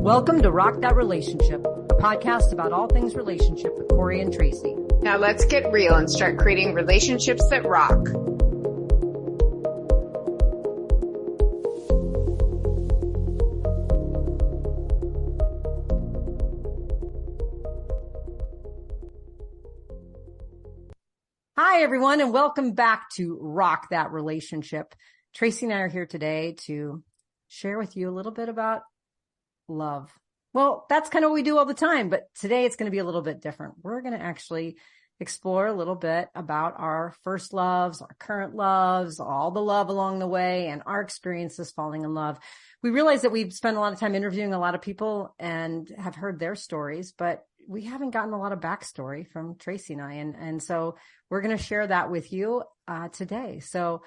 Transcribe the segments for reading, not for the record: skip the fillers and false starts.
Welcome to Rock That Relationship, a podcast about all things relationship with Corey and Tracy. Now let's get real and start creating relationships that rock. Hi, everyone, and welcome back to Rock That Relationship. Tracy and I are here today to share with you a little bit about love. Well, that's kind of what we do all the time, but today it's going to be a little bit different. We're going to actually explore a little bit about our first loves, our current loves, all the love along the way, and our experiences falling in love. We realize that we've spent a lot of time interviewing a lot of people and have heard their stories, but we haven't gotten a lot of backstory from Tracy and I. And so we're going to share that with you today. So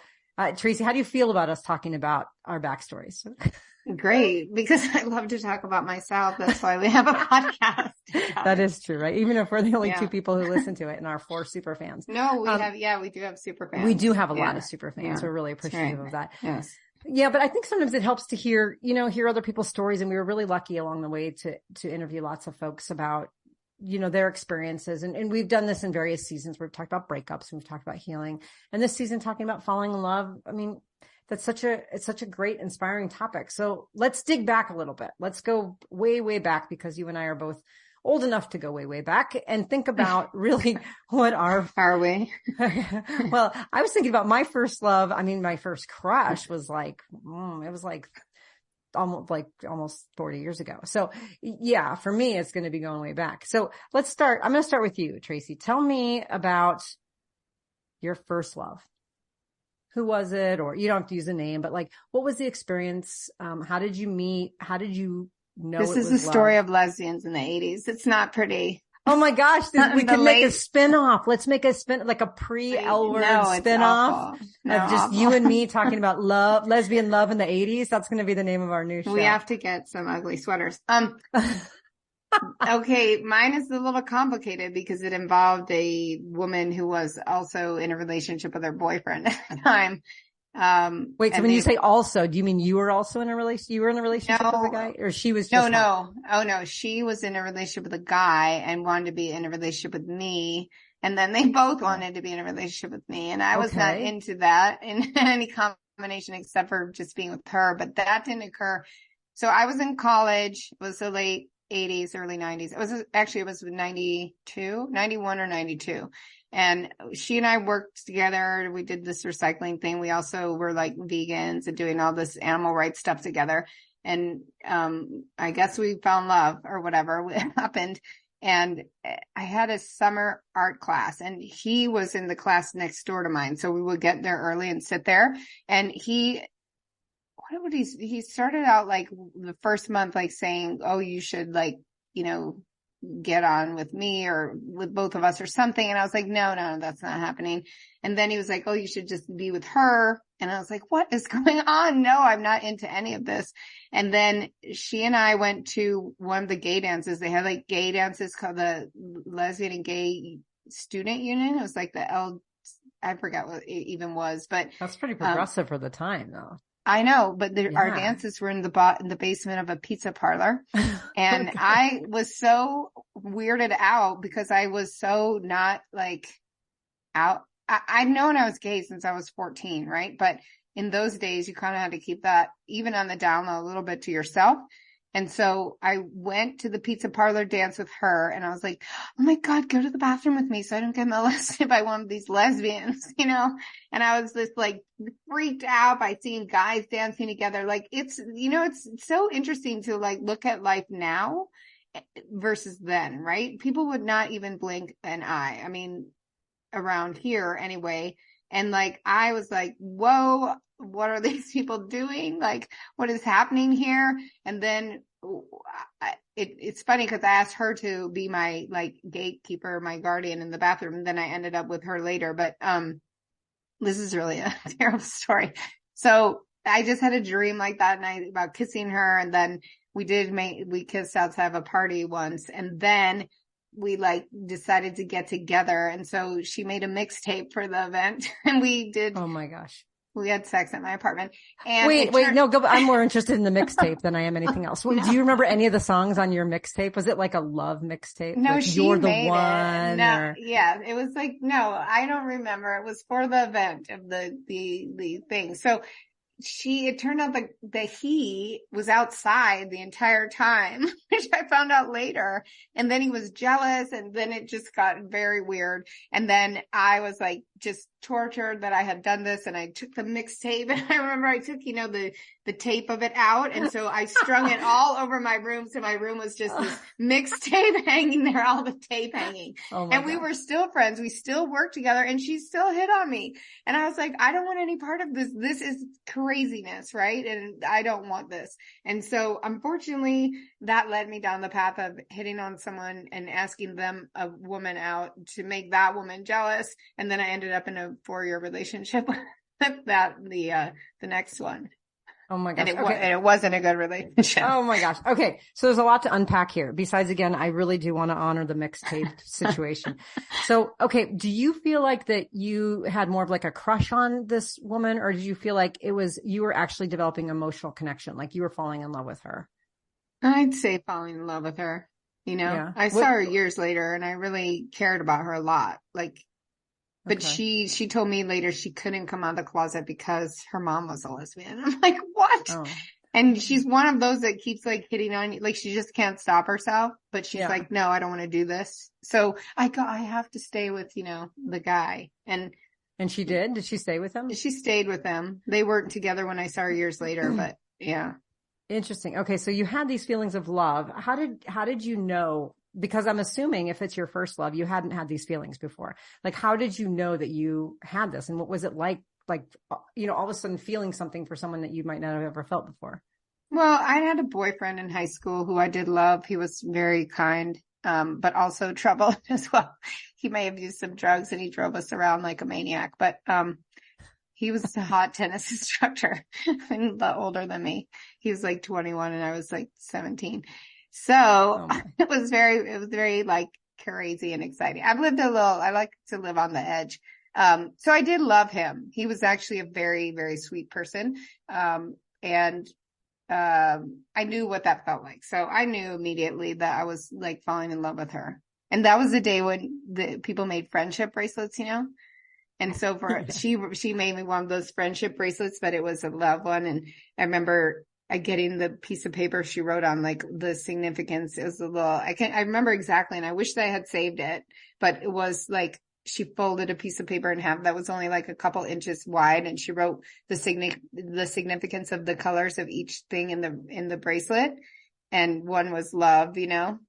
Tracy, how do you feel about us talking about our backstories? Great, because I love to talk about myself. That's why we have a podcast. That is true, right? Even if we're the only two people who listen to it and our 4 super fans. No, we do have super fans. We do have a lot of super fans. We're really appreciative of that. Yes. Yeah, but I think sometimes it helps to hear other people's stories. And we were really lucky along the way to interview lots of folks about, their experiences. And we've done this in various seasons. We've talked about breakups and we've talked about healing. And this season talking about falling in love. I mean, it's such a great, inspiring topic. So let's dig back a little bit. Let's go way, way back, because you and I are both old enough to go way, way back and think about really what are we? Well, I was thinking about my first love. I mean, my first crush was almost 40 years ago. So yeah, for me, it's going to be going way back. So let's start. I'm going to start with you, Tracy. Tell me about your first love. Who was it? Or you don't have to use a name, but what was the experience? How did you meet? How did you know? This is the story of lesbians in the 80s. It's not pretty. Oh my gosh. We could make a spin-off. Let's make a like a pre-L Word spin-off of just you and me talking about love, lesbian love in the 80s. That's going to be the name of our new show. We have to get some ugly sweaters. Okay. Mine is a little complicated because it involved a woman who was also in a relationship with her boyfriend at the time. Wait, so when you say also, do you mean you were also in a relationship? You were in a relationship with a guy, or she was just No. Oh no, she was in a relationship with a guy and wanted to be in a relationship with me. And then they both wanted to be in a relationship with me. And I was not into that in any combination except for just being with her, but that didn't occur. So I was in college. It was the late 80s, early 90s. It was 92, 91 or 92. And she and I worked together. We did this recycling thing. We also were vegans and doing all this animal rights stuff together. And, I guess we fell in love or whatever happened. And I had a summer art class and he was in the class next door to mine. So we would get there early and sit there. And he started out the first month, saying, oh, you should get on with me or with both of us or something. And I was like, no, that's not happening. And then he was like, oh, you should just be with her. And I was like, what is going on? No, I'm not into any of this. And then she and I went to one of the gay dances. They had gay dances called the Lesbian and Gay Student Union. It was I forgot what it even was, but that's pretty progressive for the time though. I know, but our dances were in the basement of a pizza parlor. And I was so weirded out because I was so not out. I'd known I was gay since I was 14, right? But in those days, you kind of had to keep that even on the down low a little bit to yourself. And so I went to the pizza parlor dance with her and I was like, oh my God, go to the bathroom with me so I don't get molested by one of these lesbians, And I was just freaked out by seeing guys dancing together. It's so interesting to look at life now versus then, right? People would not even blink an eye. I mean, around here anyway. And I was like, whoa, what are these people doing? What is happening here? And then it's funny because I asked her to be my gatekeeper, my guardian in the bathroom. And then I ended up with her later. But, this is really a terrible story. So I just had a dream like that night about kissing her. And then we kissed outside of a party once. And then we decided to get together. And so she made a mixtape for the event and we did. Oh my gosh. We had sex at my apartment. And wait, no, go. I'm more interested in the mixtape than I am anything else. No. Do you remember any of the songs on your mixtape? Was it like a love mixtape? No, like, she You're the made one. It. No, yeah, it was like, no, I don't remember. It was for the event of the thing. So it turned out that he was outside the entire time, which I found out later. And then he was jealous, and then it just got very weird. And then I was like, just tortured that I had done this, and I took the mixtape, and I remember I took, the tape of it out. And so I strung it all over my room. So my room was just this mixtape hanging there, all the tape hanging. Oh and we were still friends. We still worked together, and she still hit on me. And I was like, I don't want any part of this. This is craziness, right? And I don't want this. And so unfortunately that led me down the path of hitting on someone and asking them, a woman, out to make that woman jealous. And then I ended up in a 4-year relationship with the next one. Oh my gosh. And it wasn't a good relationship. Oh my gosh. Okay. So there's a lot to unpack here. Besides, again, I really do want to honor the mixtape situation. So, okay. Do you feel like that you had more of like a crush on this woman, or did you feel like you were actually developing emotional connection? Like you were falling in love with her? I'd say falling in love with her. Yeah. I saw her years later, and I really cared about her a lot. But she told me later she couldn't come out of the closet because her mom was a lesbian. I'm like, what? Oh. And she's one of those that keeps like hitting on you. Like she just can't stop herself, but she's like, no, I don't want to do this. So I have to stay with, the guy. And she did? Did she stay with him? She stayed with him. They weren't together when I saw her years later, but yeah. Interesting. Okay. So you had these feelings of love. How did you know? Because I'm assuming if it's your first love, you hadn't had these feelings before. Like, how did you know that you had this? And what was it like, all of a sudden feeling something for someone that you might not have ever felt before? Well, I had a boyfriend in high school who I did love. He was very kind, but also trouble as well. He may have used some drugs, and he drove us around like a maniac, but, he was a hot tennis instructor and older than me. He was like 21 and I was like 17. So it was very like crazy and exciting. I like to live on the edge. So I did love him. He was actually a very, very sweet person. And I knew what that felt like. So I knew immediately that I was like falling in love with her. And that was the day when the people made friendship bracelets, And so she made me one of those friendship bracelets, but it was a love one. And I remember getting the piece of paper she wrote on, like the significance. It was I remember exactly. And I wish that I had saved it, but it was like, she folded a piece of paper in half that was only like a couple inches wide. And she wrote the significance of the colors of each thing in the bracelet. And one was love,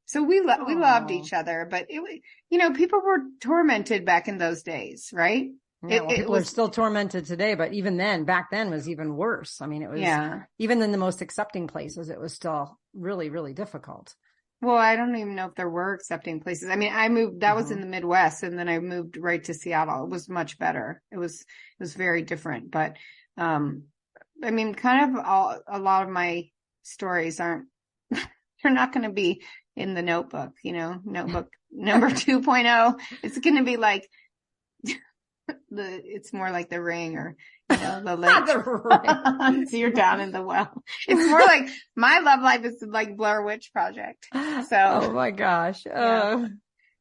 so we loved each other, but people were tormented back in those days, right? Yeah, people are still tormented today, but even then, back then was even worse. I mean, it was, even in the most accepting places, it was still really, really difficult. Well, I don't even know if there were accepting places. I mean, I moved, that was in the Midwest, and then I moved right to Seattle. It was much better. It was very different, but, I mean, kind of a lot of my stories they're not going to be in the notebook, notebook number 2.0. It's going to be like it's more like The Ring, or, the lake. The Ring. So you're down in the well. It's more like my love life is like Blair Witch Project. So. Oh my gosh. Yeah.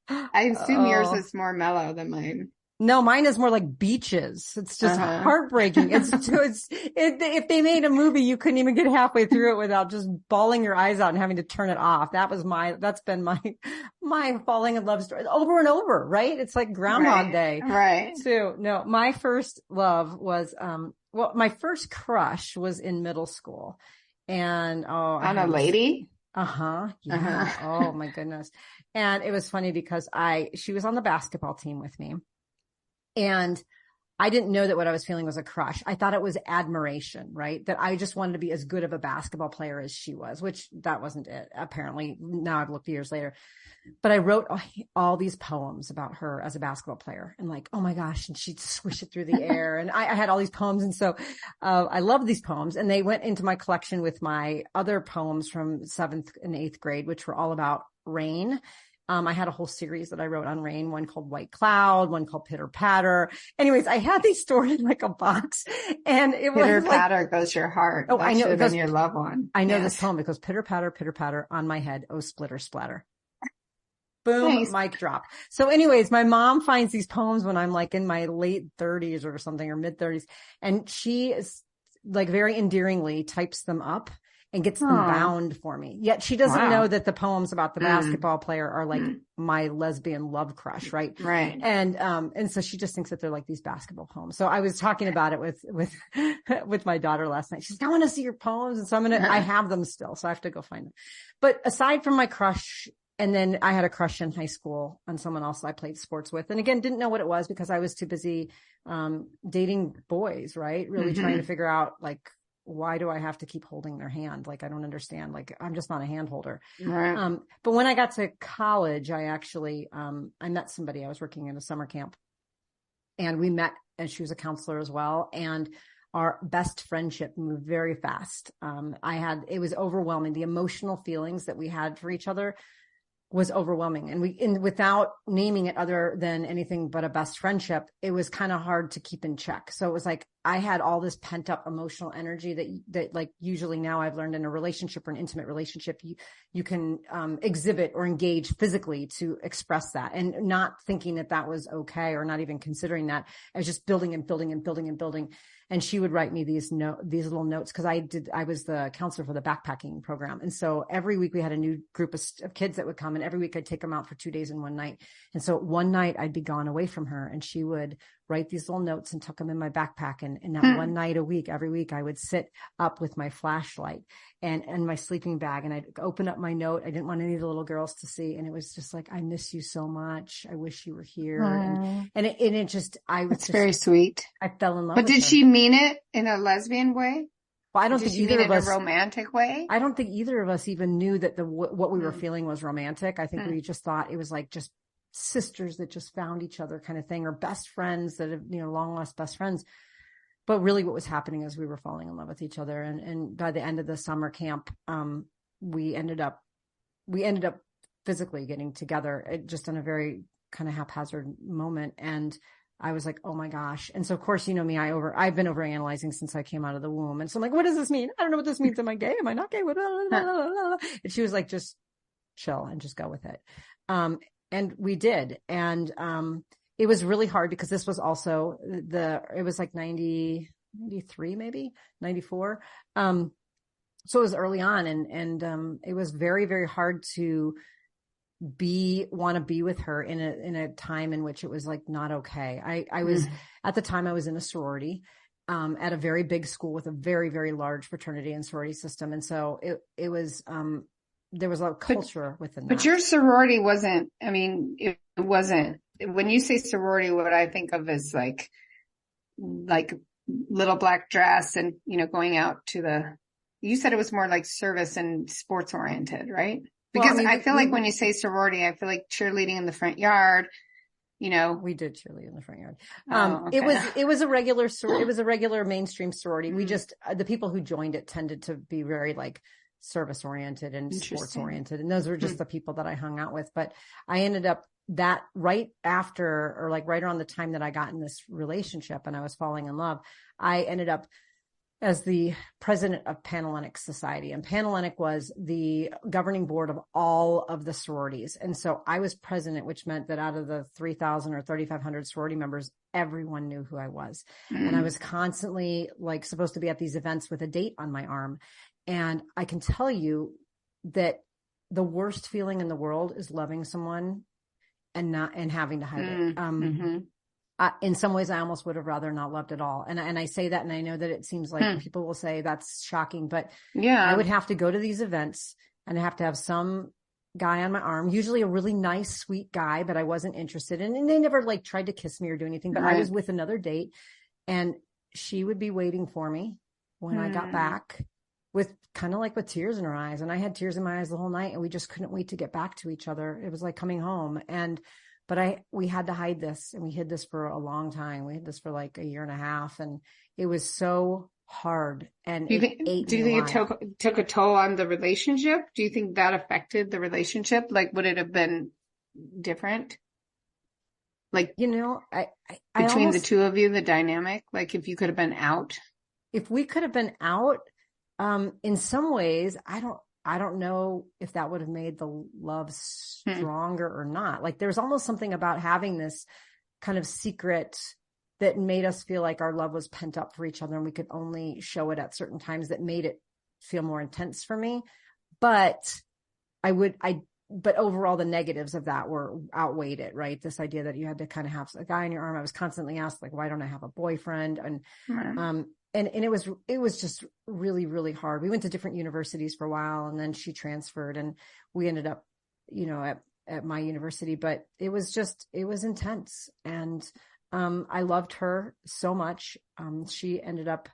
I assume yours is more mellow than mine. No, mine is more like beaches. It's just heartbreaking. If they made a movie, you couldn't even get halfway through it without just bawling your eyes out and having to turn it off. That's been my falling in love story over and over, right? It's like Groundhog Day. Right. So no, my first love was, my first crush was in middle school, and on a lady? Yeah. Oh my goodness. And it was funny because she was on the basketball team with me. And I didn't know that what I was feeling was a crush. I thought it was admiration, right? That I just wanted to be as good of a basketball player as she was, which that wasn't it. Apparently, now I've looked years later, but I wrote all these poems about her as a basketball player, and like, oh my gosh, and she'd swish it through the air. And I had all these poems. And so, I loved these poems, and they went into my collection with my other poems from 7th and 8th grade, which were all about rain. I had a whole series that I wrote on rain, one called White Cloud, one called Pitter Patter. Anyways, I had these stored in like a box, and it was Pitter Patter goes your heart. Oh, I know. Should have been your loved one. I know this poem. It goes pitter patter on my head. Oh, splitter splatter. Boom, nice. Mic drop. So anyways, my mom finds these poems when I'm like in my late 30s or something, or mid 30s. And she is like very endearingly types them up and gets them bound for me. Yet she doesn't know that the poems about the basketball player are like my lesbian love crush. Right. Right. And so she just thinks that they're like these basketball poems. So I was talking about it with my daughter last night. She's like, I want to see your poems. And so I have them still. So I have to go find them. But aside from my crush, and then I had a crush in high school on someone else I played sports with. And again, didn't know what it was because I was too busy, dating boys, right? Really trying to figure out like, why do I have to keep holding their hand? Like, I don't understand. Like, I'm just not a hand holder. Right. But when I got to college, I actually, I met somebody. I was working in a summer camp, and we met, and she was a counselor as well. And our best friendship moved very fast. It was overwhelming. The emotional feelings that we had for each other was overwhelming. And without naming it other than anything but a best friendship, it was kind of hard to keep in check. So it was like, I had all this pent up emotional energy that like usually now I've learned in a relationship or an intimate relationship, you can, exhibit or engage physically to express that, and not thinking that was okay, or not even considering that. I was just building and building and building and building. And she would write me these little notes, because I was the counselor for the backpacking program. And so every week we had a new group of kids that would come, and every week I'd take them out for 2 days and one night. And so one night I'd be gone away from her, and she would write these little notes and tuck them in my backpack. And that one night a week, every week, I would sit up with my flashlight and my sleeping bag, and I'd open up my note. I didn't want any of the little girls to see. And it was just like, I miss you so much. I wish you were here. It's very sweet. I fell in love with her. But did she mean it in a lesbian way? Well, I don't think either of us in a romantic way. I don't think either of us even knew that what we were feeling was romantic. I think we just thought it was like just sisters that just found each other kind of thing, or best friends that have, long lost best friends. But really what was happening is we were falling in love with each other. And by the end of the summer camp, we ended up physically getting together, just in a very kind of haphazard moment. And I was like, oh my gosh. And so of course, me, I've been overanalyzing since I came out of the womb. And so I'm like, what does this mean? I don't know what this means. Am I gay? Am I not gay? And she was like, just chill and just go with it. And we did. And, it was really hard because this was also it was like 93, maybe 94. So it was early on, and it was very, very hard to want to be with her in a time in which it was like not okay. I was at the time I was in a sorority, at a very big school with a very, very large fraternity and sorority system. And so it was, there was a culture within that. But your sorority wasn't, it wasn't, when you say sorority, what I think of is like little black dress and, going out you said it was more like service and sports oriented, right? Because I feel like when you say sorority, I feel like cheerleading in the front yard, We did cheerlead in the front yard. Okay. It was a regular mainstream sorority. We just, the people who joined it tended to be very like service oriented and sports oriented. And those were just the people that I hung out with. But I ended up that right after, or like right around the time that I got in this relationship and I was falling in love, I ended up as the president of Panhellenic Society. And Panhellenic was the governing board of all of the sororities. And so I was president, which meant that out of the 3,000 or 3,500 sorority members, everyone knew who I was. And I was constantly like supposed to be at these events with a date on my arm. And I can tell you that the worst feeling in the world is loving someone and having to hide it. In some ways, I almost would have rather not loved at all. And I say that, and I know that it seems like people will say that's shocking, but I would have to go to these events and I have to have some guy on my arm, usually a really nice, sweet guy, but I wasn't interested in, and they never like tried to kiss me or do anything, but I was with another date and she would be waiting for me when I got back with kind of like with tears in her eyes. And I had tears in my eyes the whole night and we just couldn't wait to get back to each other. It was like coming home. But we had to hide this, and we hid this for a long time. We hid this for like a year and a half, and it was so hard. And do you think it took a toll on the relationship? Do you think that affected the relationship? Like, would it have been different? Like, between the two of you, the dynamic, like if you could have been out. If we could have been out, in some ways, I don't know if that would have made the love stronger or not. Like there's almost something about having this kind of secret that made us feel like our love was pent up for each other and we could only show it at certain times, that made it feel more intense for me. But but overall the negatives of that were outweighed it, right? This idea that you had to kind of have a guy in your arm. I was constantly asked, like, why don't I have a boyfriend? And, and it was just really, really hard. We went to different universities for a while, and then she transferred and we ended up, at my university, but it was intense. And, I loved her so much. She ended up,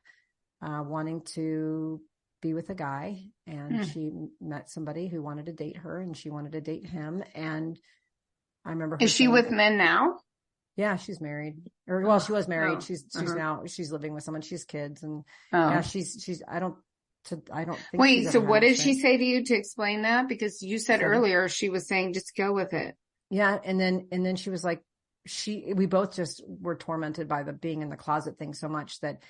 wanting to be with a guy, and she met somebody who wanted to date her, and she wanted to date him. And I remember her. Is she with men now? Yeah, she's married. Well, she was married. She's living with someone. She has kids, and she's I don't think. Wait, so what did she say to you to explain that? Because you said earlier she was saying just go with it. Yeah, and then she was like, we both just were tormented by the being in the closet thing so much that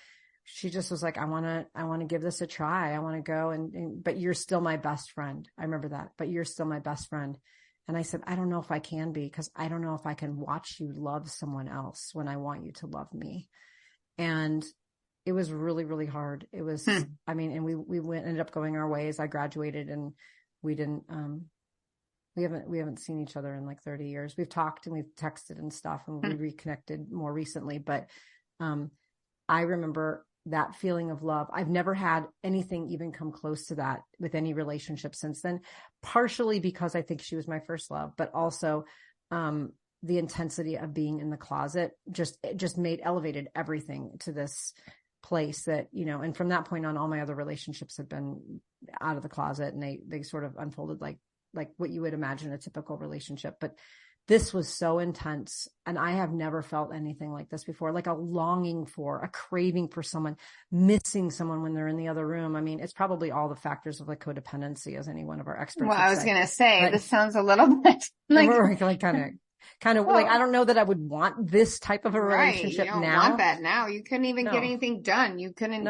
she just was like, I want to give this a try. I want to go but you're still my best friend. I remember that, but you're still my best friend. And I said, I don't know if I can be, because I don't know if I can watch you love someone else when I want you to love me. And it was really, really hard. It was, and we ended up going our ways. I graduated, and we didn't, we haven't seen each other in like 30 years. We've talked and we've texted and stuff, and we reconnected more recently. But, I remember that feeling of love. I've never had anything even come close to that with any relationship since then, partially because I think she was my first love, but also, the intensity of being in the closet just elevated everything to this place that, and from that point on, all my other relationships have been out of the closet, and they sort of unfolded like what you would imagine a typical relationship. But this was so intense, and I have never felt anything like this before, like a longing for, a craving for someone, missing someone when they're in the other room. I mean, it's probably all the factors of like codependency, as any one of our experts would say. I was going to say, this sounds a little bit like kind of like, I don't know that I would want this type of a relationship now. You don't want that now. You couldn't even get anything done. You couldn't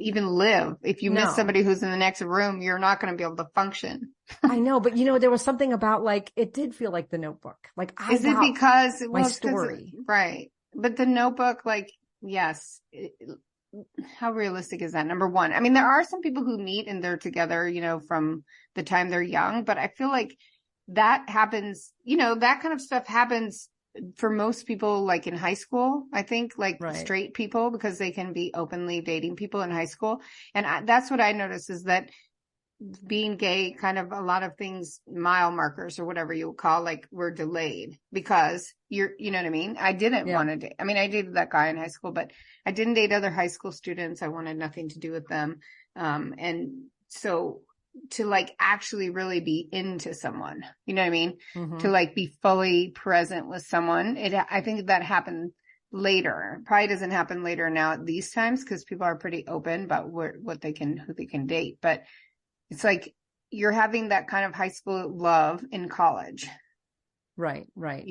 even live. If you miss somebody who's in the next room, you're not going to be able to function. I know, but there was something about, like, it did feel like The Notebook. Like, is it because my story, right? But The Notebook, like, yes. How realistic is that? Number one, I mean, there are some people who meet and they're together, from the time they're young, but I feel like that happens, that kind of stuff happens for most people, like in high school, I think, like straight people, because they can be openly dating people in high school. And that's what I noticed, is that being gay, kind of a lot of things, mile markers or whatever you would call, like, were delayed because you know what I mean? I didn't want to date. I mean, I dated that guy in high school, but I didn't date other high school students. I wanted nothing to do with them. And so to like actually really be into someone, you know what I mean? Mm-hmm. To like be fully present with someone. I think that happened later. Probably doesn't happen later now at these times, because people are pretty open about who they can date. But it's like you're having that kind of high school love in college. Right. But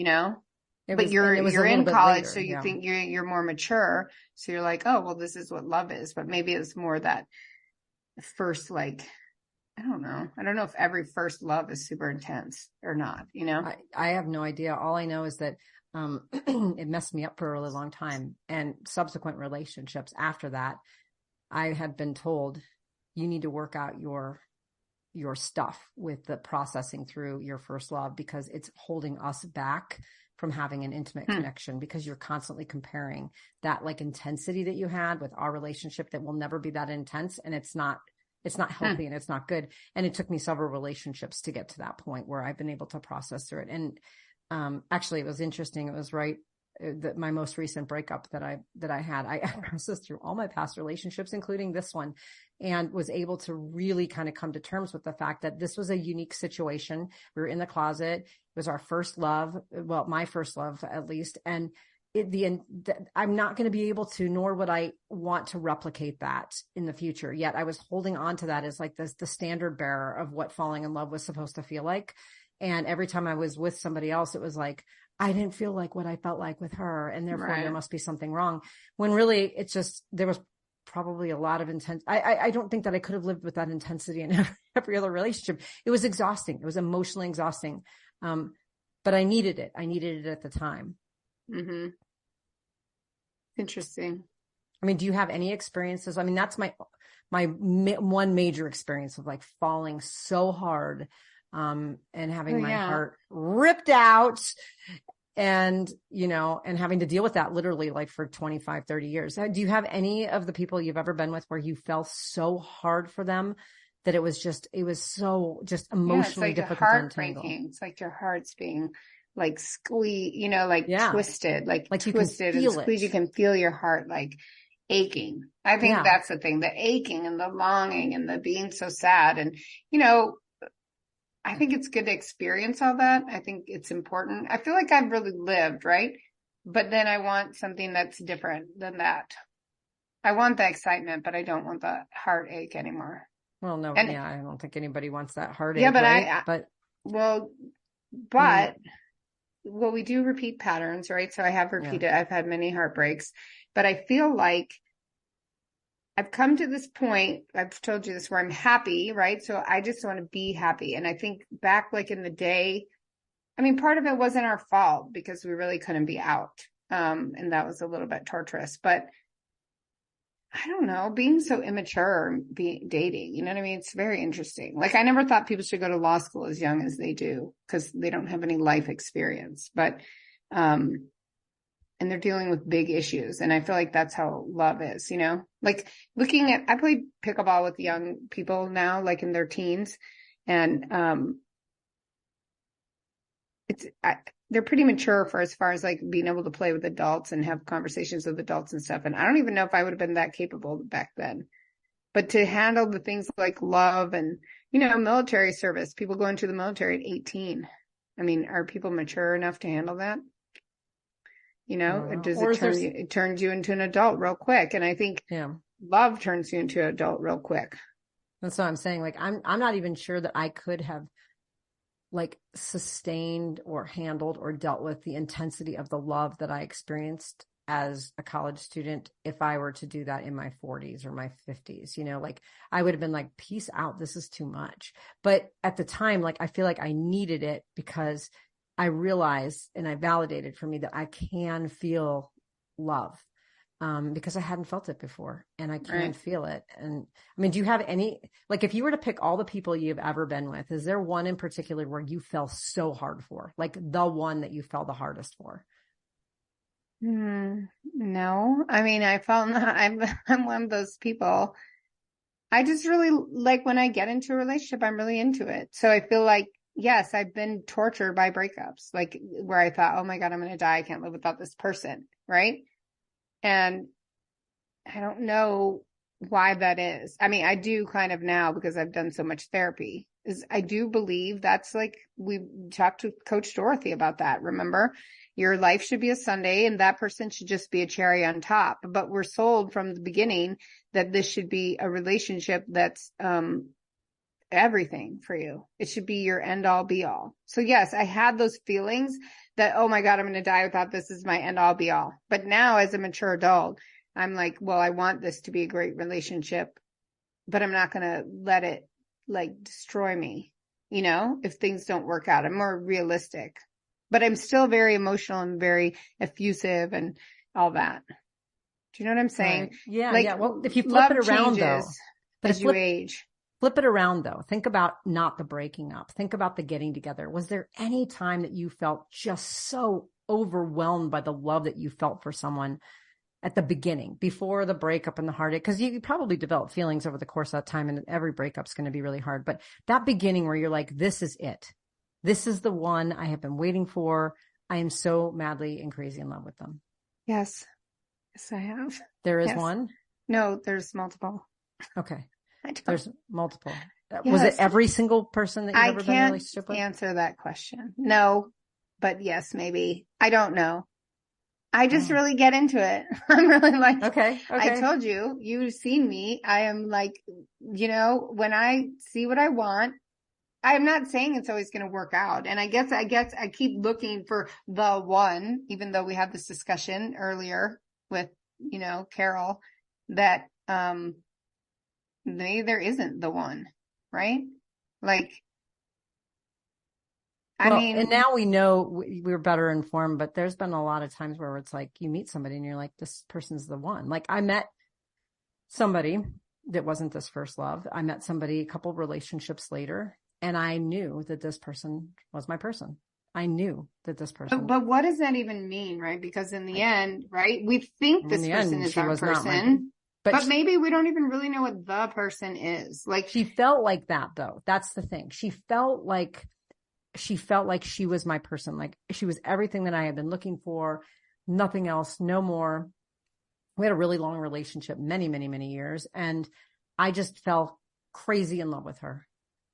you're in college, later, so you think you're more mature. So you're like, oh, well, this is what love is. But maybe it's more that first, like, I don't know. I don't know if every first love is super intense or not, I have no idea. All I know is that it messed me up for a really long time. And subsequent relationships after that, I had been told, you need to work out your stuff with the processing through your first love, because it's holding us back from having an intimate connection, because you're constantly comparing that like intensity that you had with our relationship that will never be that intense. And it's not healthy and it's not good. And it took me several relationships to get to that point where I've been able to process through it. And actually it was interesting. It was my most recent breakup that I had, I processed through all my past relationships, including this one, and was able to really kind of come to terms with the fact that this was a unique situation. We were in the closet. It was our first love. Well, my first love, at least. And I'm not going to be able to, nor would I want to replicate that in the future. Yet I was holding on to that as like the standard bearer of what falling in love was supposed to feel like. And every time I was with somebody else, it was like, I didn't feel like what I felt like with her. And therefore there must be something wrong, when really it's just, there was probably a lot of intense. I don't think that I could have lived with that intensity in every other relationship. It was exhausting. It was emotionally exhausting. But I needed it. I needed it at the time. Mm-hmm. Interesting. I mean, do you have any experiences? I mean, that's my one major experience of like falling so hard, and having my heart ripped out, and, you know, and having to deal with that literally like for 25, 30 years. Do you have any of the people you've ever been with where you fell so hard for them that it was so just emotionally difficult to untangle? It's like your heart's being like squeezed, you know, like twisted, like twisted and squeezed. You can feel your heart like aching. I think that's the thing, the aching and the longing and the being so sad. And, you know, I think it's good to experience all that. I think it's important. I feel like I've really lived, right? But then I want something that's different than that. I want the excitement, but I don't want the heartache anymore. Well, no, I don't think anybody wants that heartache. Yeah, but well, we do repeat patterns, right? So I have repeated, I've had many heartbreaks, but I feel like I've come to this point, I've told you this, where I'm happy, right? So I just want to be happy. And I think back like in the day, I mean, part of it wasn't our fault because we really couldn't be out. And that was a little bit torturous, but I don't know, being so immature, dating, you know what I mean? It's very interesting. Like I never thought people should go to law school as young as they do because they don't have any life experience, but, and they're dealing with big issues. And I feel like that's how love is, you know, like I play pickleball with young people now, like in their teens, and, they're pretty mature for as far as like being able to play with adults and have conversations with adults and stuff. And I don't even know if I would have been that capable back then, but to handle the things like love and, you know, military service, people go into the military at 18. I mean, are people mature enough to handle that? You know, it turns you into an adult real quick. And I think love turns you into an adult real quick. That's what I'm saying. Like, I'm not even sure that I could have like sustained or handled or dealt with the intensity of the love that I experienced as a college student if I were to do that in my 40s or my 50s. You know, like I would have been like, peace out, this is too much. But at the time, like I feel like I needed it because I realized and I validated for me that I can feel love, because I hadn't felt it before and I can feel it. And I mean, do you have any, like, if you were to pick all the people you've ever been with, is there one in particular where you fell so hard for, like the one that you fell the hardest for? No, I mean, I'm one of those people. I just really like when I get into a relationship, I'm really into it. So I feel like, yes, I've been tortured by breakups, like where I thought, oh my God, I'm going to die. I can't live without this person. Right. And I don't know why that is. I mean, I do kind of now because I've done so much therapy. I do believe that's like, we talked to Coach Dorothy about that. Remember, your life should be a sundae and that person should just be a cherry on top. But we're sold from the beginning that this should be a relationship that's, everything for you. It should be your end all be all. So yes, I had those feelings that, oh my God, I'm going to die without this is my end all be all. But now as a mature adult, I'm like, well, I want this to be a great relationship, but I'm not going to let it like destroy me. You know, if things don't work out, I'm more realistic, but I'm still very emotional and very effusive and all that. Do you know what I'm saying? Right. Yeah. Like, yeah. Well, if you flip it around though, but as you age. Flip it around though. Think about not the breaking up. Think about the getting together. Was there any time that you felt just so overwhelmed by the love that you felt for someone at the beginning, before the breakup and the heartache? Because you probably develop feelings over the course of that time, and every breakup's going to be really hard. But that beginning where you're like, this is it. This is the one I have been waiting for. I am so madly and crazy in love with them. Yes. Yes, I have. There is one? No, there's multiple. Okay. There's multiple. Yes. Was it every single person that you've ever been in a relationship with? I can't answer that question. No, but yes, maybe. I don't know. I just really get into it. I'm really like, okay. I told you, you've seen me. I am like, you know, when I see what I want, I'm not saying it's always going to work out. And I guess I keep looking for the one, even though we had this discussion earlier with, Carol, that, maybe there isn't the one, right? Like, and now we know we're better informed, but there's been a lot of times where it's like you meet somebody and you're like, this person's the one. Like I met somebody that wasn't this first love. I met somebody a couple relationships later, and I knew that this person was my person. I knew that this person. But what does that even mean, right? Because in the end, right, we think this person is our person, but maybe we don't even really know what the person is. Like she felt like that, though. That's the thing. She felt like she was my person. Like she was everything that I had been looking for, nothing else, no more. We had a really long relationship, many, many, many years. And I just fell crazy in love with her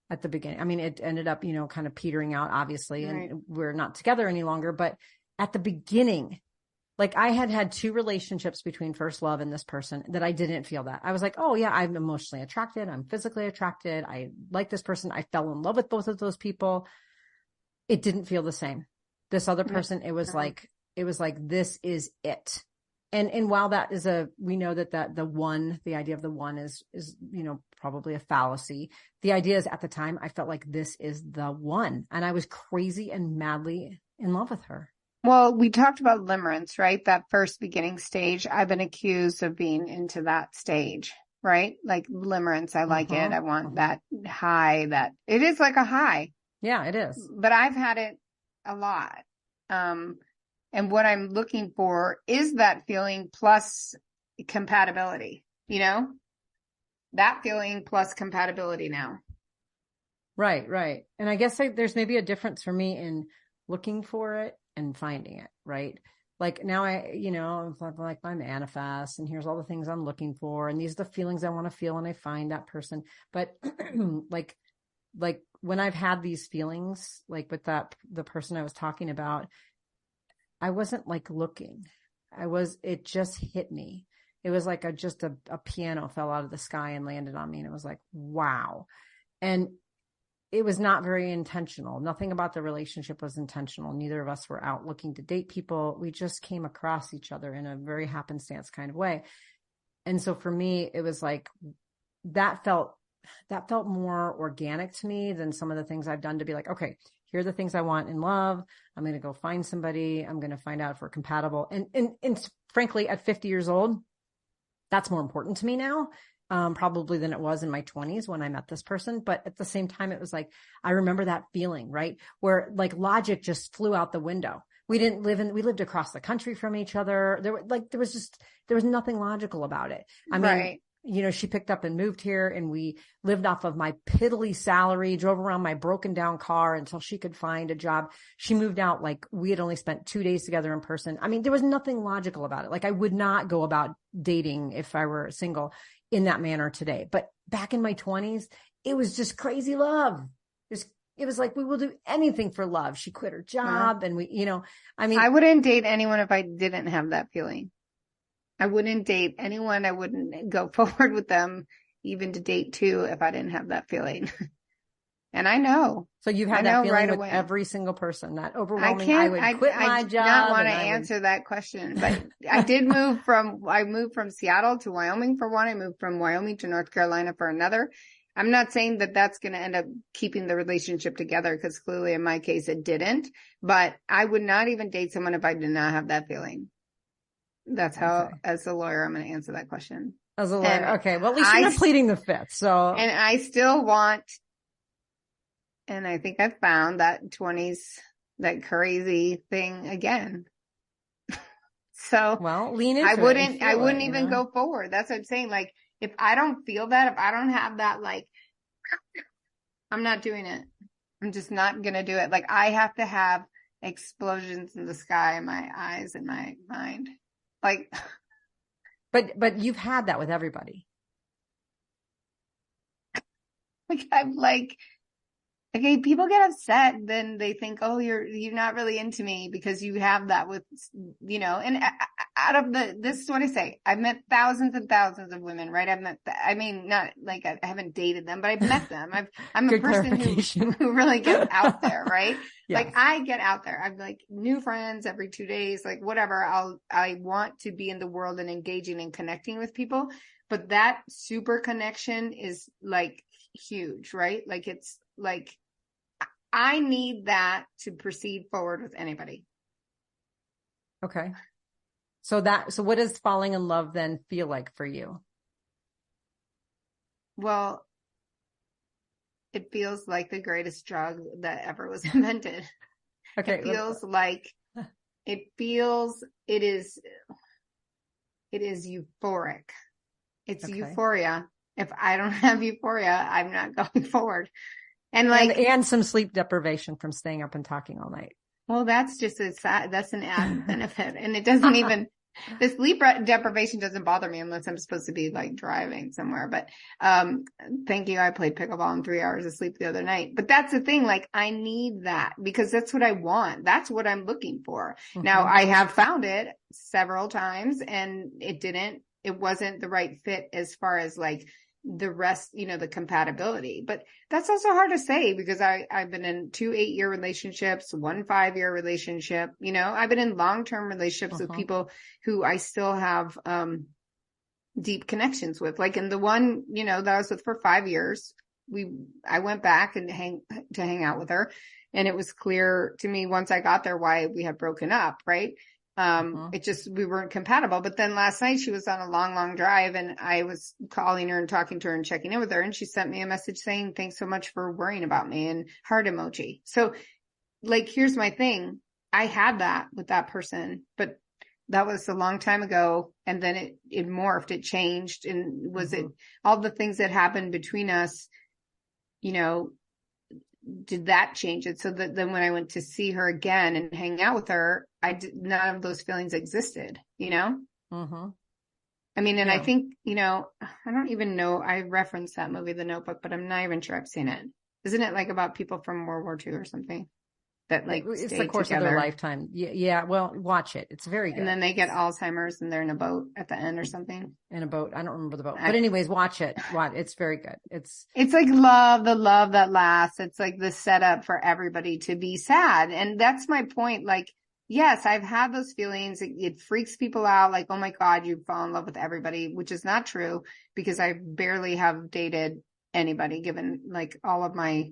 at the beginning. I mean, it ended up, kind of petering out, obviously, and we're not together any longer. But at the beginning, like I had 2 relationships between first love and this person that I didn't feel that. I was like, oh yeah, I'm emotionally attracted. I'm physically attracted. I like this person. I fell in love with both of those people. It didn't feel the same. This other person, it was like, this is it. And while that is we know that the idea of the one is, probably a fallacy. The idea is at the time I felt like this is the one, and I was crazy and madly in love with her. Well, we talked about limerence, right? That first beginning stage. I've been accused of being into that stage, right? Like limerence. I like it. I want that high, that it is like a high. Yeah, it is. But I've had it a lot. And what I'm looking for is that feeling plus compatibility, that feeling plus compatibility now. Right. And I guess there's maybe a difference for me in looking for it and finding it, right? Like now I'm like my manifest, and here's all the things I'm looking for, and these are the feelings I want to feel, and I find that person. But like when I've had these feelings, like with the person I was talking about, I wasn't like looking. It just hit me. It was like a piano fell out of the sky and landed on me. And it was like, wow. And it was not very intentional. Nothing about the relationship was intentional. Neither of us were out looking to date people. We just came across each other in a very happenstance kind of way. And so for me, it was like, that felt more organic to me than some of the things I've done to be like, okay, here are the things I want in love. I'm going to go find somebody. I'm going to find out if we're compatible. And frankly, at 50 years old, that's more important to me now, probably than it was in my 20s when I met this person. But at the same time, it was like, I remember that feeling, right? Where like logic just flew out the window. We lived across the country from each other. There was nothing logical about it. I mean, she picked up and moved here, and we lived off of my piddly salary, drove around my broken down car until she could find a job. She moved out like we had only spent 2 days together in person. I mean, there was nothing logical about it. Like I would not go about dating if I were single in that manner today. But back in my 20s, it was just crazy love. It was like, we will do anything for love. She quit her job and I wouldn't date anyone if I didn't have that feeling. I wouldn't date anyone. I wouldn't go forward with them, even to date 2, if I didn't have that feeling. And I know. So you've had that feeling right with away. Every single person, that overwhelming, I would quit my job. I do not want to answer that question, but I did moved from Seattle to Wyoming for one. I moved from Wyoming to North Carolina for another. I'm not saying that that's going to end up keeping the relationship together, because clearly in my case it didn't, but I would not even date someone if I did not have that feeling. That's how, as a lawyer, I'm going to answer that question. As a lawyer. Okay. Well, at least you're not pleading the fifth. So, and I still want, and I think I've found that 20s, that crazy thing again. So, well, lean into I wouldn't even go forward. That's what I'm saying. Like, if I don't feel that, if I don't have that, like, I'm not doing it. I'm just not going to do it. Like, I have to have explosions in the sky in my eyes and my mind. Like, but you've had that with everybody. Like, I'm like, okay, people get upset, then they think, oh, you're not really into me because you have that with, and this is what I say. I've met thousands and thousands of women, right? Not like I haven't dated them, but I've met them. I'm a person who really gets out there, right? Yeah. Like I get out there. I'm like new friends every 2 days, like whatever. I want to be in the world and engaging and connecting with people, but that super connection is like huge, right? Like it's like, I need that to proceed forward with anybody. Okay. So what does falling in love then feel like for you? Well, it feels like the greatest drug that ever was invented. Okay. It is euphoric. It's okay. Euphoria. If I don't have euphoria, I'm not going forward. And some sleep deprivation from staying up and talking all night. Well, that's just that's an added benefit. And it doesn't even, the sleep deprivation doesn't bother me unless I'm supposed to be like driving somewhere. But, thank you. I played pickleball in 3 hours of sleep the other night, but that's the thing. Like I need that because that's what I want. That's what I'm looking for. Mm-hmm. Now I have found it several times and it wasn't the right fit as far as like the rest, the compatibility, but that's also hard to say because I've been in 2 8-year relationships, 1 5-year relationship, I've been in long-term relationships with people who I still have, deep connections with, like in the one, that I was with for 5 years, I went back and hang out with her. And it was clear to me once I got there why we had broken up. Right. We weren't compatible. But then last night she was on a long, long drive and I was calling her and talking to her and checking in with her. And she sent me a message saying, thanks so much for worrying about me and heart emoji. So like, here's my thing. I had that with that person, but that was a long time ago. And then it morphed, it changed. And was it all the things that happened between us, did that change it? So that then when I went to see her again and hang out with her, none of those feelings existed, Mm-hmm. I mean, and I think, I don't even know, I referenced that movie, The Notebook, but I'm not even sure I've seen it. Isn't it like about people from World War II or something? That like it's the course together of their lifetime. Yeah. Well, watch it. It's very good. And then they get Alzheimer's and they're in a boat at the end or something. In a boat. I don't remember the boat, but anyways, watch it. It's very good. It's like the love that lasts. It's like the setup for everybody to be sad. And that's my point. Like, yes, I've had those feelings. It freaks people out. Like, oh my God, you fall in love with everybody, which is not true because I barely have dated anybody given like all of my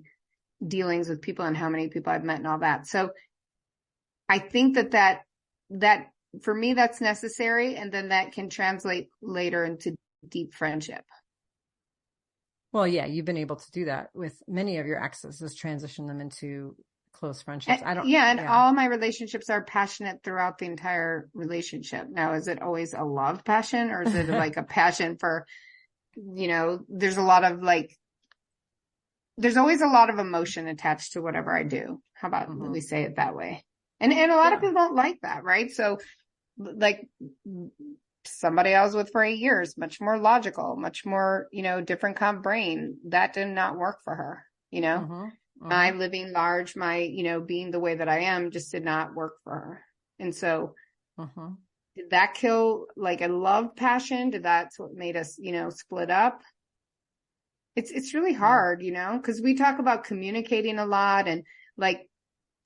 dealings with people and how many people I've met and all that. So I think that for me, that's necessary. And then that can translate later into deep friendship. Well, yeah, you've been able to do that with many of your exes, is transition them into close friendships. All my relationships are passionate throughout the entire relationship. Now, is it always a love passion or is it like a passion for, there's always a lot of emotion attached to whatever I do. How about we say it that way? And a lot of people don't like that, right? So like somebody I was with for 8 years, much more logical, much more, different kind of brain. That did not work for her, My living large, my, being the way that I am just did not work for her. And so did that kill like a love passion? Did that's what made us, split up? It's really hard, because we talk about communicating a lot and like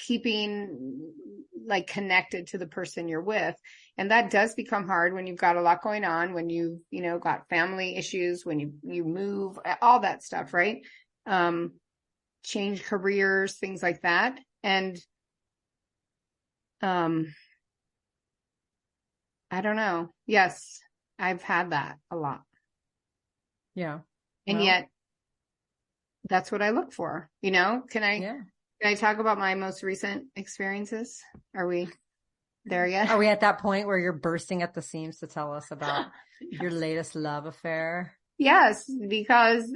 keeping like connected to the person you're with. And that does become hard when you've got a lot going on, when you've, got family issues, when you move, all that stuff, right? Change careers, things like that. And, I don't know. Yes, I've had that a lot. Yeah. And yet that's what I look for, Can I talk about my most recent experiences? Are we there yet? Are we at that point where you're bursting at the seams to tell us about your latest love affair? Yes, because,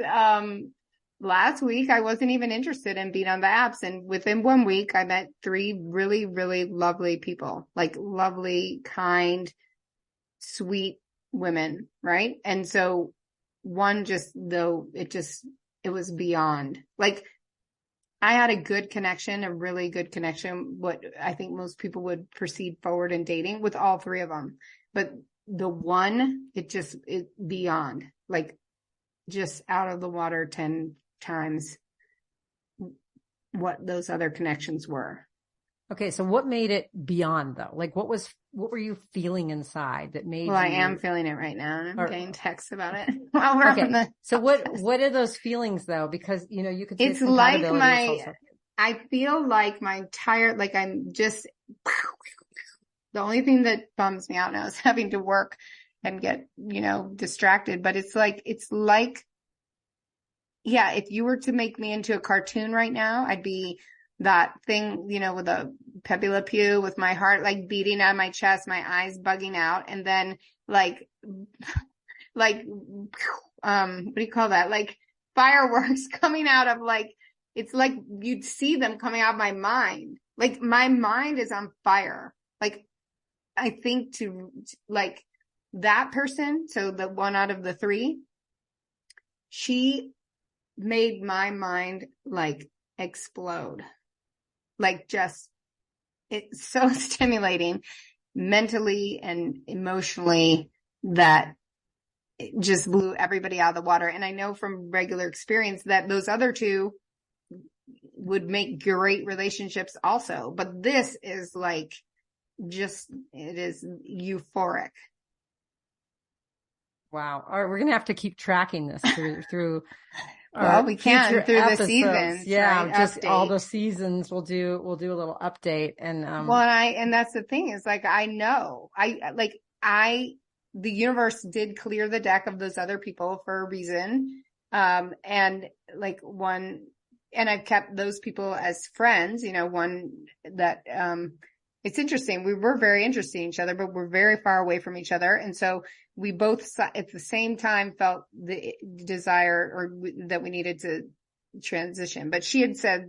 last week I wasn't even interested in being on the apps. And within 1 week, I met 3 really, really lovely people, like lovely, kind, sweet women. Right. And so one it was beyond like, I had a really good connection, what I think most people would proceed forward in dating with all 3 of them. but the one, it beyond, like just out of the water 10 times what those other connections were. Okay. So what made it beyond though? Like what were you feeling inside that made I am feeling it right now. And I'm getting texts about it while we're on the So what are those feelings though? Because, you could say it's like I feel like my entire, like I'm just, the only thing that bums me out now is having to work and get, distracted. But it's like, yeah, if you were to make me into a cartoon right now, I'd be that thing, with a Pepe Le Pew with my heart like beating out of my chest, my eyes bugging out. And then like, what do you call that? Like fireworks coming out of like, it's like you'd see them coming out of my mind. Like my mind is on fire. Like I think to like that person. So the one out of the three, she made my mind like explode. Like just, it's so stimulating mentally and emotionally that it just blew everybody out of the water. And I know from regular experience that those other two would make great relationships also. But this is like, it is euphoric. Wow. All right. We're going to have to keep tracking this through well, we can through episodes. The seasons. Yeah. Right? Just update. All the seasons. We'll do a little update and, and that's the thing is like, I know the universe did clear the deck of those other people for a reason. And like and I've kept those people as friends, one that, it's interesting. We were very interested in each other, but we're very far away from each other. And so we both at the same time felt the desire or that we needed to transition. But she had said,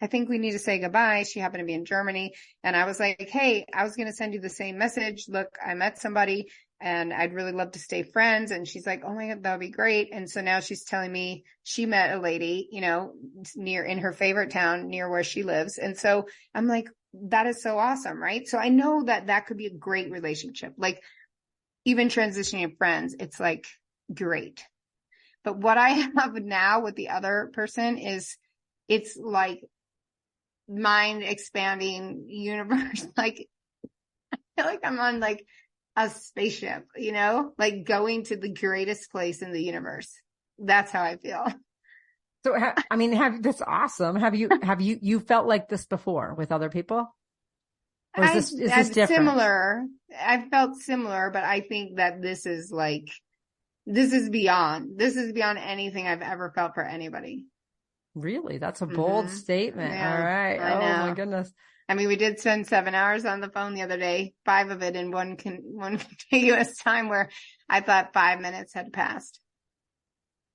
I think we need to say goodbye. She happened to be in Germany. And I was like, hey, I was going to send you the same message. Look, I met somebody and I'd really love to stay friends. And she's like, oh my God, that would be great. And so now she's telling me she met a lady, in her favorite town near where she lives. And so I'm like, that is so awesome. Right. So I know that could be a great relationship. Like even transitioning of friends, it's like great. But what I have now with the other person is it's like mind expanding universe. Like I feel like I'm on like a spaceship, like going to the greatest place in the universe. That's how I feel. So, that's awesome. Have you felt like this before with other people? Or is this different? Similar. I've felt similar, but I think that this is beyond anything I've ever felt for anybody. Really? That's a bold statement. Yeah, all right. Oh my goodness. I mean, we did spend 7 hours on the phone the other day, 5 of it in one contiguous time where I thought 5 minutes had passed.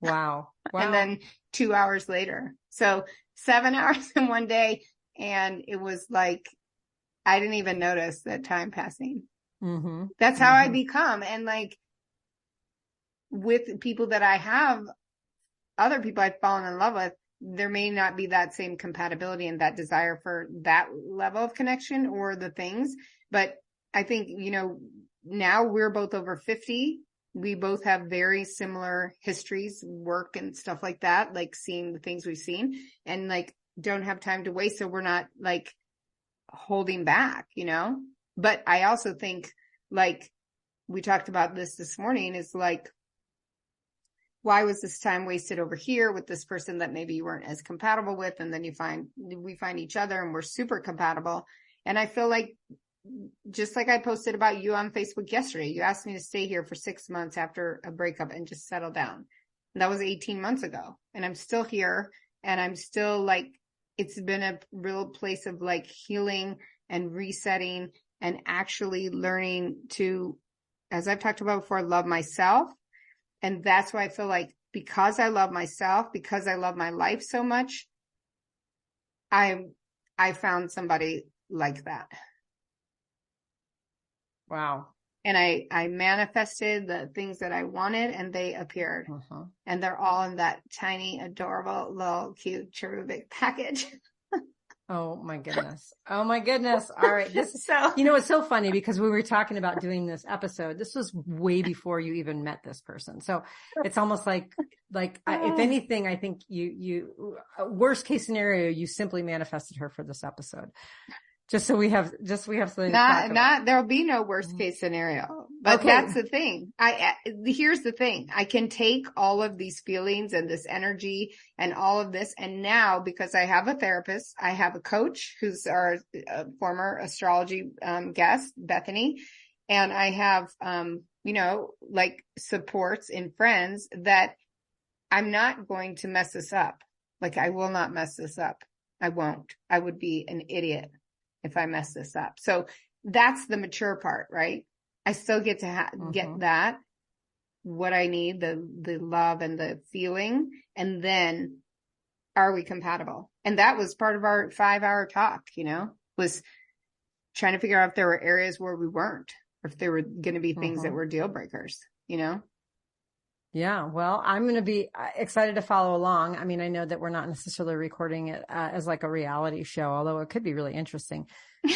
Wow. And then 2 hours later. So 7 hours in one day. And it was like, I didn't even notice that time passing. Mm-hmm. That's how I become. And like with people that I have, other people I've fallen in love with, there may not be that same compatibility and that desire for that level of connection or the things. But I think, now we're both over 50. We both have very similar histories, work and stuff like that, like seeing the things we've seen and like don't have time to waste. So we're not like holding back, But I also think like we talked about this morning is like, why was this time wasted over here with this person that maybe you weren't as compatible with? And then we find each other and we're super compatible. And I feel like, just like I posted about you on Facebook yesterday, you asked me to stay here for 6 months after a breakup and just settle down. And that was 18 months ago. And I'm still here and I'm still like, it's been a real place of like healing and resetting and actually learning to, as I've talked about before, love myself. And that's why I feel like because I love myself, because I love my life so much, I found somebody like that. Wow. And I manifested the things that I wanted and they appeared. Uh-huh. And they're all in that tiny, adorable, little, cute cherubic package. Oh my goodness. Oh my goodness. All right. This So, it's so funny because we were talking about doing this episode. This was way before you even met this person. So it's almost like if anything, I think you worst case scenario, you simply manifested her for this episode. Just so we have something to talk about. There'll be no worst case scenario, but that's the thing. Here's the thing. I can take all of these feelings and this energy and all of this. And now, because I have a therapist, I have a coach who's our former astrology guest, Bethany. And I have, like supports and friends that I'm not going to mess this up. Like I will not mess this up. I won't. I would be an idiot if I mess this up. So that's the mature part, right? I still get to get that, what I need, the love and the feeling. And then are we compatible? And that was part of our 5-hour talk, was trying to figure out if there were areas where we weren't, or if there were going to be things that were deal breakers, Yeah, well, I'm going to be excited to follow along. I mean, I know that we're not necessarily recording it as like a reality show, although it could be really interesting.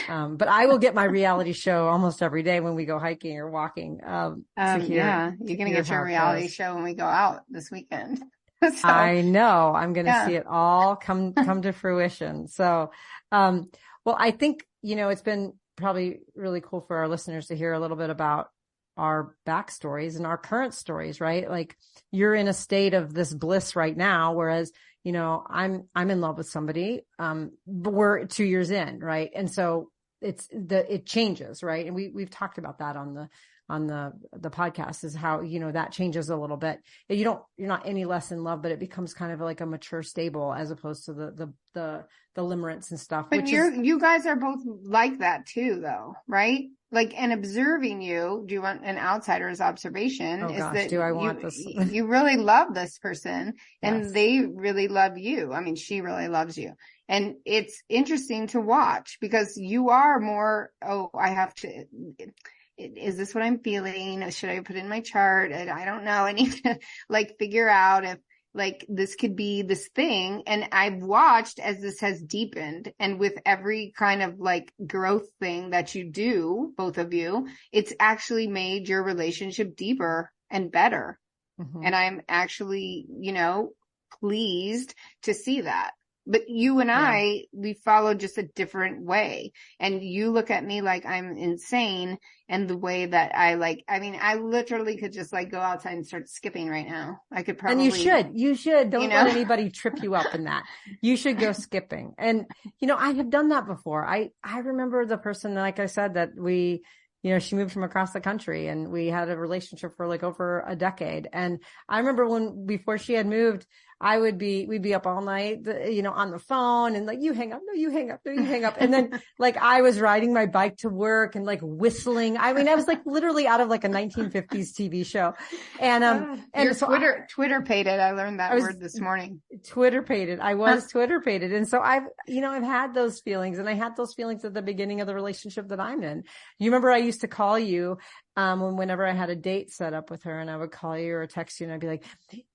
But I will get my reality show almost every day when we go hiking or walking. You're going to get your reality show when we go out this weekend. So, I know I'm going to see it all come to fruition. So, well, I think, it's been probably really cool for our listeners to hear a little bit about our backstories and our current stories, right? Like you're in a state of this bliss right now, whereas, I'm in love with somebody, but we're 2 years in, right? And so it changes, right? And we've talked about that on the podcast, is how, that changes a little bit. You're not any less in love, but it becomes kind of like a mature stable as opposed to the limerence and stuff. But you guys are both like that too, though, right? Like, and observing you, do you want an outsider's observation? Do I want this? You really love this person and they really love you. I mean, she really loves you. And it's interesting to watch because you are more, I have to, is this what I'm feeling? Should I put in my chart? I don't know. I need to figure out if this could be this thing. And I've watched as this has deepened, and with every kind of growth thing that you do, both of you, it's actually made your relationship deeper and better. And I'm actually, pleased to see that. But you and we follow just a different way. And you look at me like I'm insane. And the way that I literally could just go outside and start skipping right now. I could probably. And you should. Don't let anybody trip you up in that. You should go skipping. And, I have done that before. I remember the person, like I said, that she moved from across the country and we had a relationship for over a decade. And I remember before she had moved, we'd be up all night, on the phone and you hang up, no, you hang up, no, you hang up. And then I was riding my bike to work and whistling. I mean, I was literally out of a 1950s TV show. And so Twitter-pated. I learned that word this morning. Twitter-pated. I was Twitter-pated. And so I've had those feelings, and I had those feelings at the beginning of the relationship that I'm in. You remember I used to call you, whenever I had a date set up with her, and I would call you or text you and I'd be like,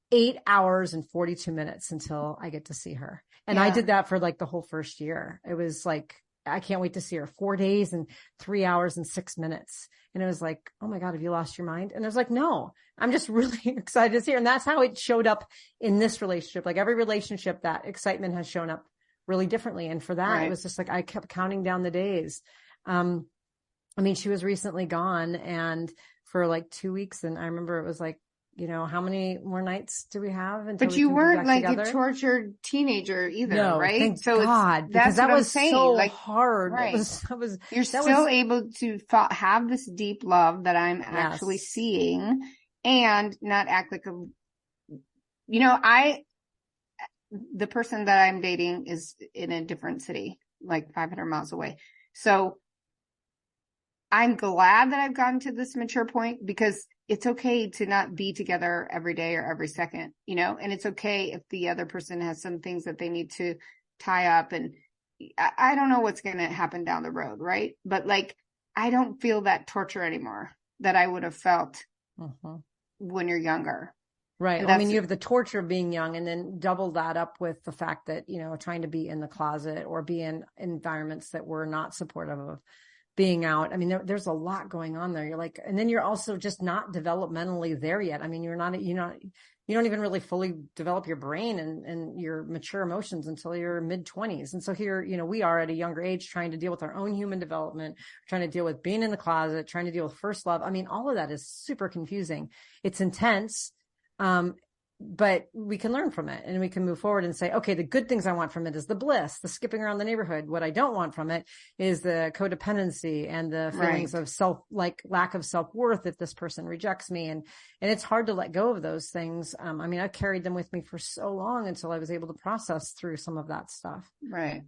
8 hours and 42 minutes until I get to see her. And I did that for the whole first year. It was I can't wait to see her. 4 days and 3 hours and 6 minutes. And it was oh my God, have you lost your mind? And I was no, I'm just really excited to see her. And that's how it showed up in this relationship. Every relationship, that excitement has shown up really differently. And for that, It was just I kept counting down the days. She was recently gone and for 2 weeks. And I remember it was how many more nights do we have until But you weren't a tortured teenager either, no, right? Thank God, because that was so hard. Right. You're still able to have this deep love that I'm actually seeing and not act like the person that I'm dating is in a different city, 500 miles away. So I'm glad that I've gotten to this mature point because it's okay to not be together every day or every second, and it's okay if the other person has some things that they need to tie up. And I don't know what's going to happen down the road. Right. But I don't feel that torture anymore that I would have felt when you're younger. Right. Well, I mean, you have the torture of being young, and then double that up with the fact that, you know, trying to be in the closet or be in environments that were not supportive of being out. I mean, there's a lot going on there. You're like, and then you're also just not developmentally there yet. I mean, you don't even really fully develop your brain and your mature emotions until your mid-20s. And so here, you know, we are at a younger age trying to deal with our own human development, trying to deal with being in the closet, trying to deal with first love. I mean, all of that is super confusing. It's intense. But we can learn from it and we can move forward and say, okay, the good things I want from it is the bliss, the skipping around the neighborhood. What I don't want from it is the codependency and the feelings of lack of self-worth if this person rejects me. And it's hard to let go of those things. I mean, I've carried them with me for so long until I was able to process through some of that stuff. Right.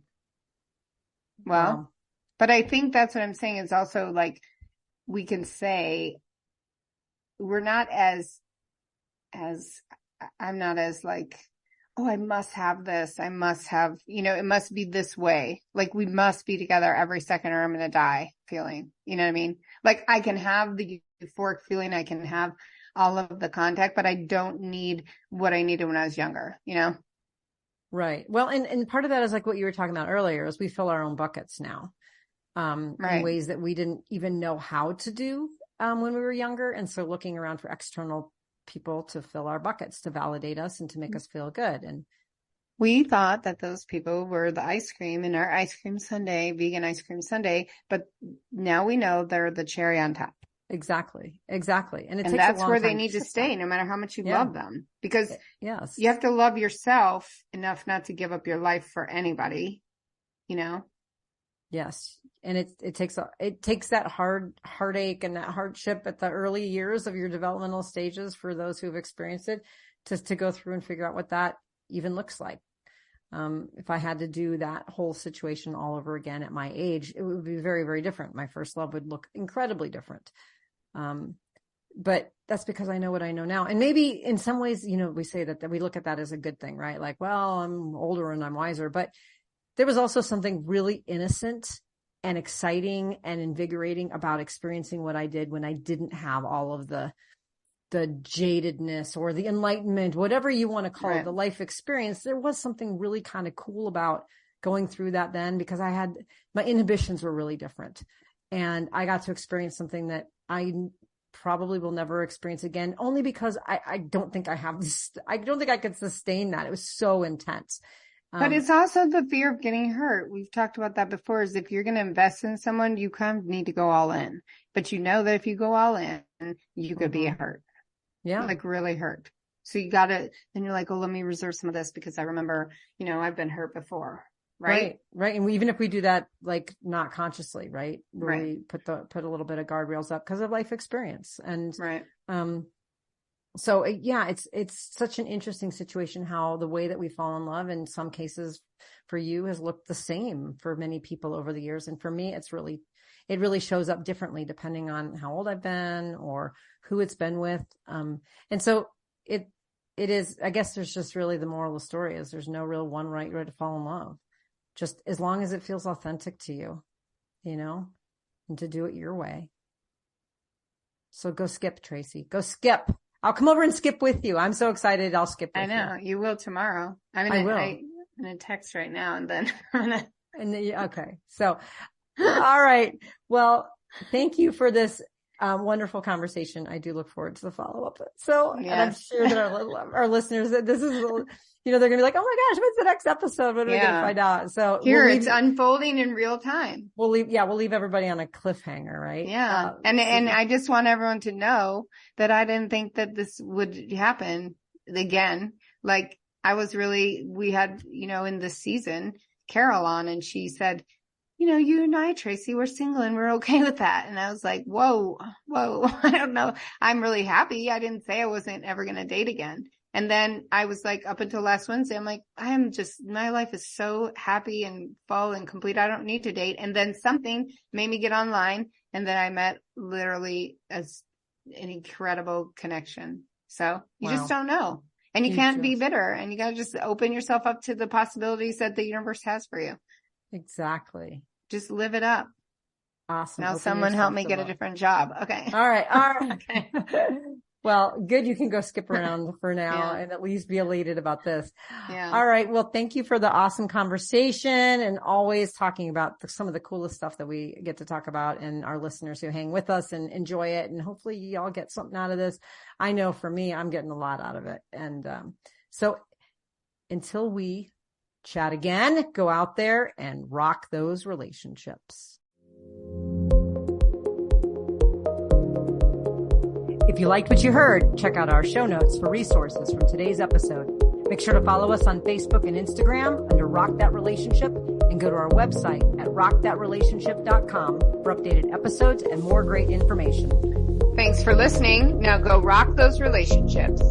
Well, but I think that's what I'm saying is also like, we can say we're not as I'm not as like, oh, I must have this. I must have, you know, it must be this way. Like we must be together every second or I'm going to die feeling, you know what I mean? Like I can have the euphoric feeling. I can have all of the contact, but I don't need what I needed when I was younger, you know? Right. Well, and part of that is like what you were talking about earlier is we fill our own buckets now, in ways that we didn't even know how to do, when we were younger. And so looking around for external people to fill our buckets, to validate us and to make us feel good. And we thought that those people were the ice cream in our ice cream sundae, vegan ice cream sundae, but now we know they're the cherry on top. Exactly. And takes that's where they need to stay, no matter how much you love them, because you have to love yourself enough not to give up your life for anybody, you know? Yes. And it takes that heartache and that hardship at the early years of your developmental stages for those who've experienced it to go through and figure out what that even looks like. If I had to do that whole situation all over again at my age, it would be very, very different. My first love would look incredibly different. But that's because I know what I know now. And maybe in some ways, you know, we say that we look at that as a good thing, right? Like, well, I'm older and I'm wiser, but there was also something really innocent and exciting and invigorating about experiencing what I did when I didn't have all of the jadedness or the enlightenment, whatever you want to call it, the life experience. There was something really kind of cool about going through that then, because my inhibitions were really different. And I got to experience something that I probably will never experience again, only because I don't think I have this. I don't think I could sustain that. It was so intense. But it's also the fear of getting hurt. We've talked about that before, is if you're going to invest in someone, you kind of need to go all in. But you know that if you go all in, you could be hurt. Yeah. Like really hurt. So you got to, then you're like, oh, let me reserve some of this because I remember, you know, I've been hurt before. Right. And even if we do that, like not consciously, right. Where we put a little bit of guardrails up because of life experience. And, so it's such an interesting situation how the way that we fall in love in some cases for you has looked the same for many people over the years. And for me, it really shows up differently depending on how old I've been or who it's been with. And so it is, I guess there's just really the moral of the story is there's no real one right way to fall in love. Just as long as it feels authentic to you, you know, and to do it your way. So go skip, Tracy. Go skip. I'll come over and skip with you. I'm so excited. I'll skip with you. I know. You will tomorrow. I will. I'm going to text right now and then I'm going to. Okay. So, all right. Well, thank you for this wonderful conversation. I do look forward to the follow-up. So, and I'm sure that our listeners, that this is, you know, they're going to be like, oh my gosh, what's the next episode? What are we going to find out? So it's unfolding in real time. We'll leave everybody on a cliffhanger, right? Yeah. And I just want everyone to know that I didn't think that this would happen again. Like we had, you know, in this season, Carol on, and she said, you know, you and I, Tracy, we're single and we're okay with that. And I was like, whoa, I don't know. I'm really happy. I didn't say I wasn't ever going to date again. And then I was like, up until last Wednesday, I'm like, my life is so happy and full and complete. I don't need to date. And then something made me get online. And then I met literally an incredible connection. So you just don't know. And you can't be bitter, and you got to just open yourself up to the possibilities that the universe has for you. Exactly. Just live it up. Awesome. Now someone help me get a different job. Okay. All right. Okay. Well, good. You can go skip around for now and at least be elated about this. Yeah. All right. Well, thank you for the awesome conversation and always talking about some of the coolest stuff that we get to talk about, and our listeners who hang with us and enjoy it. And hopefully y'all get something out of this. I know for me, I'm getting a lot out of it. And so until we chat again, go out there and rock those relationships. If you liked what you heard, check out our show notes for resources from today's episode. Make sure to follow us on Facebook and Instagram under Rock That Relationship, and go to our website at rockthatrelationship.com for updated episodes and more great information. Thanks for listening. Now go rock those relationships.